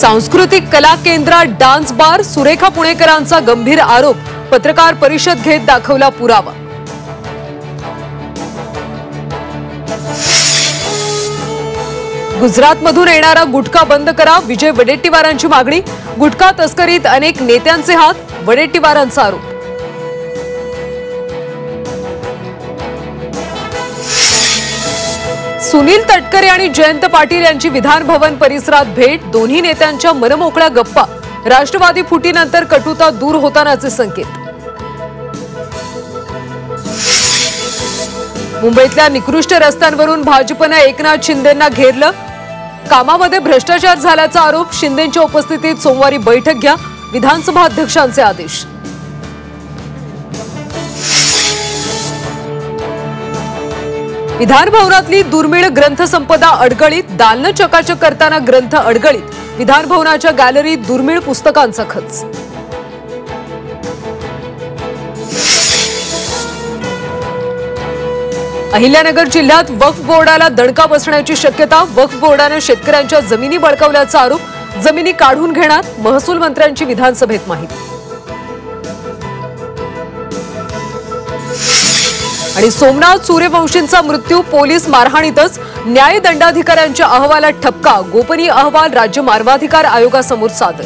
सांस्कृतिक कला केंद्रात डान्स बार, सुरेखा पुणेकरांचा गंभीर आरोप, पत्रकार परिषद घेत दाखवला पुरावा। गुजरातमधून येणारा गुटखा बंद करा, विजय वडेट्टीवारांची मागणी। गुटखा तस्करीत अनेक नेत्यांचे हात, वडेट्टीवारांचा आरोप। सुनील तटकरे आणि जयंत पाटील यांची विधान भवन परिसरात भेट, दोन्ही नेत्यांच्या मनमोकळ्या गप्पा। राष्ट्रवादी फुटीनंतर कटुता दूर होतानाचे संकेत। मुंबईतल्या निकृष्ट रस्त्यांवरून भाजपने एकनाथ शिंदेंना घेरलं, कामामध्ये भ्रष्टाचार झाल्याचा आरोप। शिंदेंच्या उपस्थितीत सोमवारी बैठक घ्या, विधानसभा अध्यक्षांचे आदेश। विधान भवनातली दुर्मिळ ग्रंथसंपदा अडगळीत, दालनं चकाचक करताना ग्रंथ अडगळीत। विधान भवनाच्या गॅलरीत दुर्मिळ पुस्तकांचा खच। अहिल्यानगर जिल्ह्यात वक्फ बोर्डाला दणका बसण्याची शक्यता, वक्फ बोर्डाने शेतकऱ्यांच्या जमिनी बळकावल्याचा आरोप। जमिनी काढून घेणार, महसूल मंत्र्यांची विधानसभेत माहिती। आणि सोमनाथ सूर्यवंशींचा मृत्यू पोलीस मारहाणीतच, न्याय दंडाधिकाऱ्यांच्या अहवालात ठपका। गोपनीय अहवाल राज्य मानवाधिकार आयोगासमोर सादर।